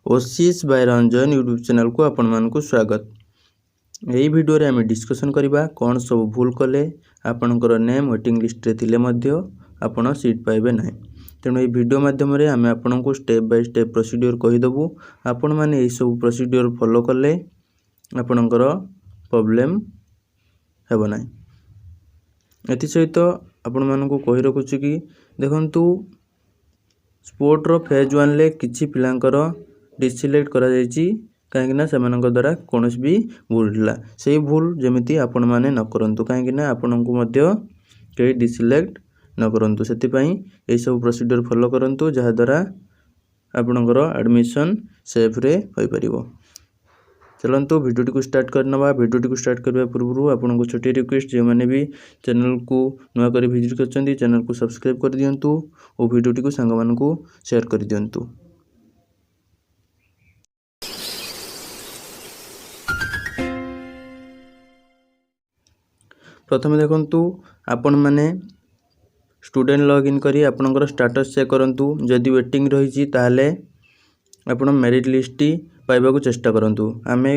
OCS by Ranjan YouTube channel को आपण मानकु स्वागत। यही वीडियो रे आम डिस्कसन करबा कौन सब भूल कले आपणकर नेम वेटिंग लिस्ट रे थिले मध्य आपण सीट पाइबे नाही। तेणु ये वीडियो माध्यम रे आम आपण को स्टेप बाय स्टेप प्रोसीड्यूर कहि दबु। आपण माने एई सब प्रोसीड्यूर फॉलो कले आपणकर प्रॉब्लम हेबो नाही। एथि सहित आपण मानकु कहि रखुछु कि देखंतु स्पोर्ट रो फेज 1 ले किछि पिलांकर डिसिलेक्ट करा जायछि काहेकि ना सेमानक द्वारा कोनोस भी भूल थिला सेही भूल जेमिति आपण माने न करंतु काहेकि ना आपनकु मध्य के डिसिलेक्ट न करंतु सेति पई एई सब प्रोसीजर फॉलो करंतु जहा द्वारा आपनकर एडमिशन सेफ रे होई परिबो। चलंतु वीडियो को स्टार्ट करनबा। वीडियो को स्टार्ट करबा पूर्व आपन को छोटी रिक्वेस्ट जे माने भी चैनल को नवा करी विजिट करचंदी चैनल को सब्सक्राइब कर दियंतु और वीडियो को संग मान को शेयर कर दियंतु। प्रथम देखंतु आपण माने स्टूडेंट लॉगिन करी आपनकर स्टेटस चेक करंतु जदि वेटिंग रही छि ताले आपण मेरिट लिस्ट पाइबा को चेष्टा करंतु। आमे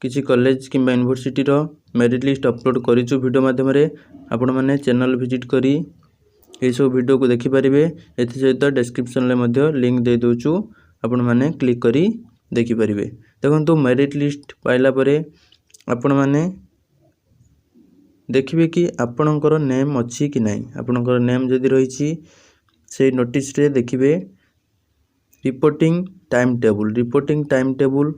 किसी कॉलेज किंबा यूनिवर्सिटी रो मेरिट लिस्ट अपलोड करिछु वीडियो माध्यम रे आपण माने चैनल विजिट करी ए सब वीडियो को देखि परिबे। एथि सहित डिस्क्रिप्शन ले मध्य लिंक दे दोछु आपण माने क्लिक करी देखि परिबे। देखंतु मेरिट लिस्ट पाइला परे आपण माने देखिबे कि आपणकर नेम अछि कि नाही। आपणकर नेम जदि रही छि से नोटिस रे देखिबे रिपोर्टिंग टाइम टेबल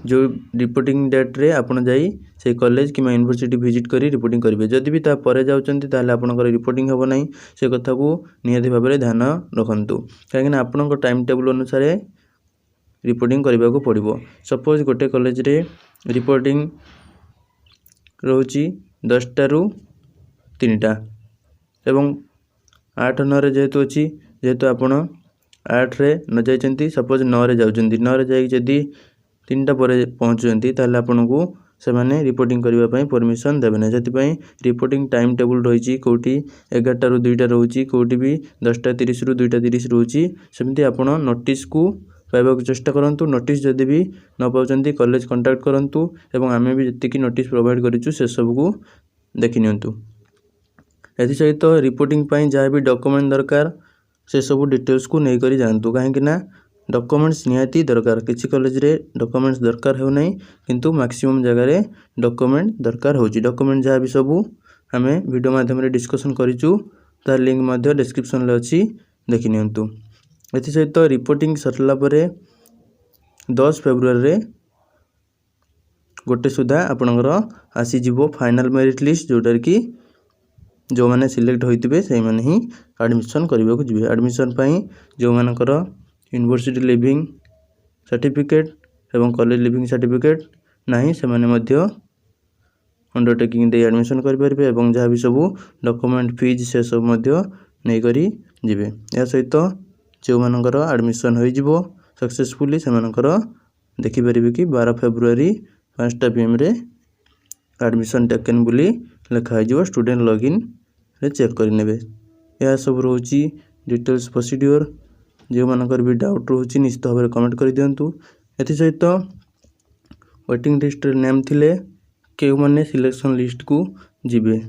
जो रिपोर्टिंग डेट रे आपण जाई से कॉलेज कि यूनिवर्सिटी विजिट करी रिपोर्टिंग करिवे। जदि भी ता परे जाउचंती ताले आपणकर रिपोर्टिंग होबो नाही से कथा को नियति भाबरे ध्यान रखंतु काहे कि आपणकर टाइम टेबल अनुसार रिपोर्टिंग करबा को पड़िबो। सपोज गोटे कॉलेज रे रिपोर्टिंग रहउची 10 टारू 3 टा एवं 8 9 रे जेतु अछि जेतु आपण 8 रे न जाइचंती सपोज 9 रे जाउचंती 9 रे जाई जदी 3 टा परे पहुंचुचंती ताले आपण को से माने रिपोर्टिंग करबा पई परमिशन देबे नै। जति पई रिपोर्टिंग टाइम टेबल रहिची कोठी 11 टारू 2 टा रहउची कोठी भी 10 टा 30 रु 2 टा 30 रहउची सेमति आपण नोटिस को पाइबा को चेष्टा करंतु। नोटिस जदि भी न पाउचंती कॉलेज कांटेक्ट करंतु एवं आमे भी जति की नोटिस प्रोवाइड करिचु से सब को देखि नियंतु। एथि सहित रिपोर्टिंग पई जा भी डॉक्यूमेंट दरकार से सब डिटेल्स को नै करी जानतु काहे कि ना डॉक्यूमेंट्स नियाती दरकार। किछि कॉलेज रे डॉक्यूमेंट्स दरकार हो नै किंतु मैक्सिमम जगह रे डॉक्यूमेंट दरकार होची। डॉक्यूमेंट जा भी सब हमें वीडियो माध्यम रे डिस्कशन करिचु तार लिंक मध्य डिस्क्रिप्शन ले अछि देखि नियंतु। एथि सहित रिपोर्टिंग सरला परे 10 फेब्रुआरी रे गोटे सुधा आपनकर आसी जिवो फाइनल मेरिट लिस्ट जोटर की जो माने सिलेक्ट होइतिबे सेही माने ही एडमिशन करबा को जिवे। एडमिशन पई जो मानकर यूनिवर्सिटी लिविंग सर्टिफिकेट एवं कॉलेज लिविंग सर्टिफिकेट नाही से माने मध्य अंडरटेकिंग दे एडमिशन कर परबे एवं जहा भी सब डॉक्यूमेंट फीस से सब मध्य नै करी जिवे। या सहित जो मानकर एडमिशन होई जिवो सक्सेसफुली से मानकर देखि परिबे कि 12 फेब्रुआरी 5 PM रे एडमिशन टेकन बुली लिखा है जो स्टूडेंट लॉगिन रे चेक कर नेबे। या सब रहउची डिटेल्स प्रोसीड्यूर जो मानकर भी डाउट रहउची निश्चित भाव कमेंट कर दियंतु। एथि सहित वेटिंग लिस्ट रे नेम थिले केउ माने सिलेक्शन लिस्ट को जिवे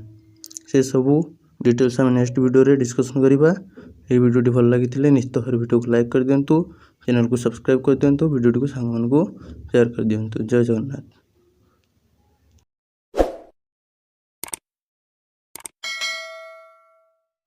से सब डिटेल्स हम नेक्स्ट वीडियो रे डिस्कशन करिबा। ए वीडियो भल लागिथिले निश्चित भाव वीडियो को लाइक कर दियंतु चैनल को सब्सक्राइब कर दियंतु वीडियो को संग मन को शेयर कर दियंतु। जय जगन्नाथ।